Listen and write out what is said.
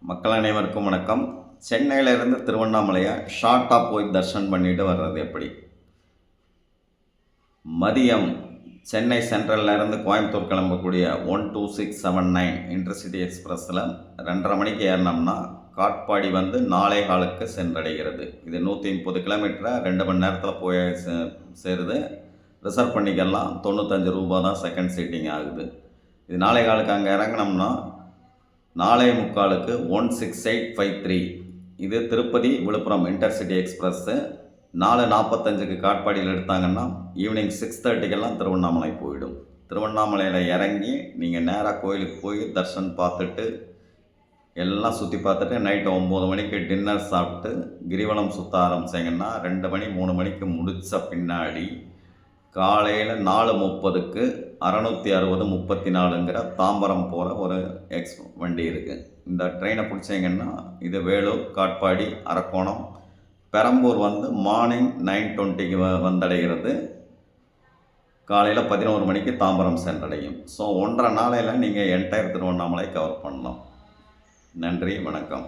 மக்கள் அனைவருக்கும் வணக்கம். சென்னையிலேருந்து திருவண்ணாமலையை ஷார்ட்டாக போய் தர்ஷன் பண்ணிட்டு வர்றது எப்படி? மதியம் சென்னை சென்ட்ரல்லேருந்து கோயம்புத்தூர் கிளம்பக்கூடிய 12679 இன்டர்சிட்டி எக்ஸ்பிரஸில் 2:30 மணிக்கு ஏறினோம்னா காட்பாடி வந்து 4:15க்கு சென்றடைகிறது. இது 130 கிலோமீட்டரை 2 மணி நேரத்தில் போய் சேருது. ரிசர்வ் பண்ணிக்கலாம். 95 ரூபா தான் செகண்ட் சீட்டிங் ஆகுது. இது 4:15க்கு அங்கே இறங்கினோம்னா 4:45க்கு 16853. இது திருப்பதி விழுப்புரம் இன்டர்சிட்டி எக்ஸ்பிரஸ்ஸு. 4:45க்கு காட்பாடியில் எடுத்தாங்கன்னா ஈவினிங் 6:30க்கெல்லாம் திருவண்ணாமலை போயிடும். திருவண்ணாமலையில் இறங்கி நீங்கள் நேராக கோயிலுக்கு போய் தர்ஷன் பார்த்துட்டு எல்லாம் சுற்றி பார்த்துட்டு நைட்டு 9 மணிக்கு டின்னர் சாப்பிட்டு கிரிவலம் சுற்ற ஆரம்பிச்சிங்கன்னா 2 மணி 3 மணிக்கு முடித்த பின்னாடி காலையில் 4:30க்கு 660/34ங்கிற தாம்பரம் போகிற ஒரு வண்டி இருக்குது. இந்த ட்ரெயினை பிடிச்சிங்கன்னா இது வேலூர், காட்பாடி, அரக்கோணம், பெரம்பூர் வந்து மார்னிங் 9:20க்கு வந்தடைகிறது. காலையில் 11 மணிக்கு தாம்பரம் சென்றடையும். ஸோ 1.5 நாளையில் நீங்கள் என்டையர் திருவண்ணாமலை கவர் பண்ணலாம். நன்றி, வணக்கம்.